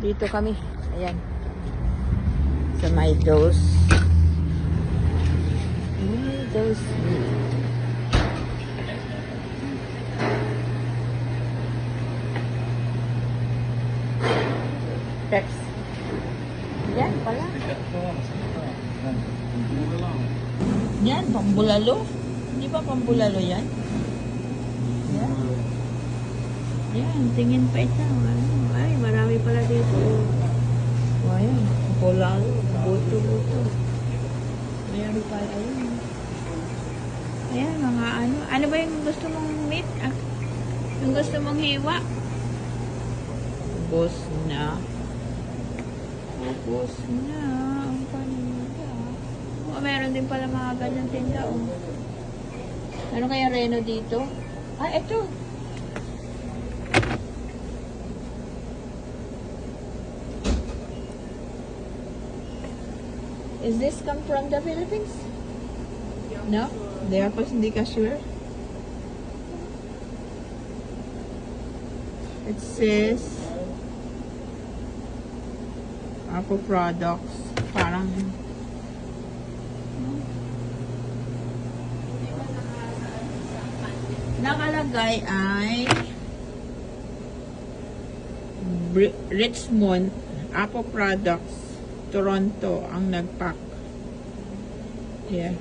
Dito kami. Ayan. Sa may dose. May dose. Text. Yan pala. Yan, pambulalo. Hindi ba pambulalo yan? Yan. Yan, tingin pa ito. Ay, marami pala dito. O, ayan. Pambulalo. Buto-buto. Ayan pala yun. Ayan, mga ano. Ano ba yung gusto mong meat? Ah, yung gusto mong hiwa? Ubus na. Ubus na. Ang paninda. O, meron din pala mga ganyan tinda. O. Ano kaya reno dito? Ah, eto. Is this come from the Philippines? No? They are pas hindi ka sure? It says Apple products. Parang nakalagay ay Richmond Apple Products Toronto ang nagpack. Yeah.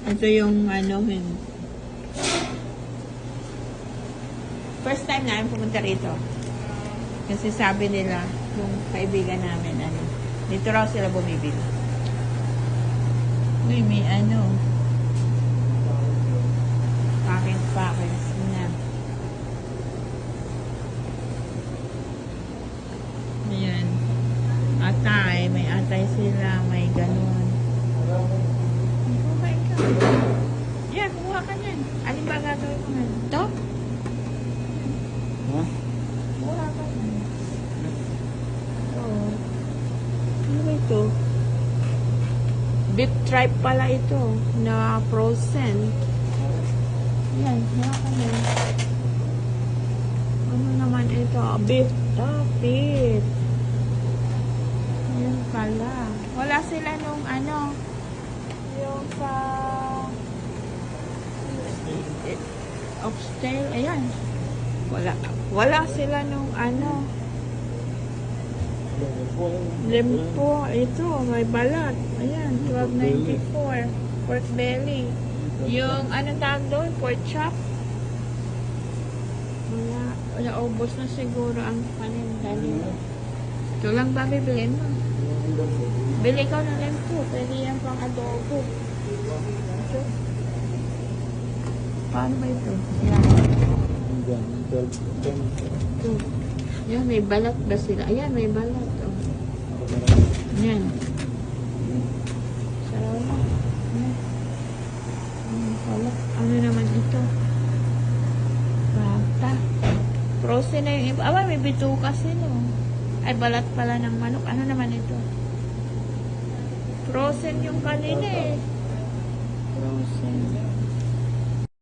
Ito yung ano, first time namin pumunta rito. Kasi sabi nila, yung kaibigan namin, ano, dito raw sila bumibili. Uy, may ano, package na. Ayan. Atay, may atay sila, may ganun. Kumain ka. Yan, kumuha ka yan. Alin ba gagawin mo nga? Ito? Huh? Kumuha ka yan. Oo. Ano ba ito? Beef tripe pala ito, na frozen. Yan, kumuha ka yan. Ano naman ito? Beef. Beef. Yan pala. Wala sila nung ano, yung sa oxtail. Ayan. Wala sila nung ano, lempo. Ito, may balat. Ayan, $12.94. Pork belly. Yung anong tawag doon? Pork chop. Wala, ubos na siguro ang paninda nila. Ito lang ba bibilin mo? Bili ka ng lempo. Pwede yan pang adobo. Ito. Paano ba ito? Yan. Ito. Yan, may balat ba sila? Ayan, may balat. Oh. Yan. Sarap na. Yan. Balat. Ano naman ito? Bata. Frozen na yung iba. Aba, may bituka sila. Ay, balat pala ng manok. Ano naman ito? Frozen yung kanina eh. Frozen.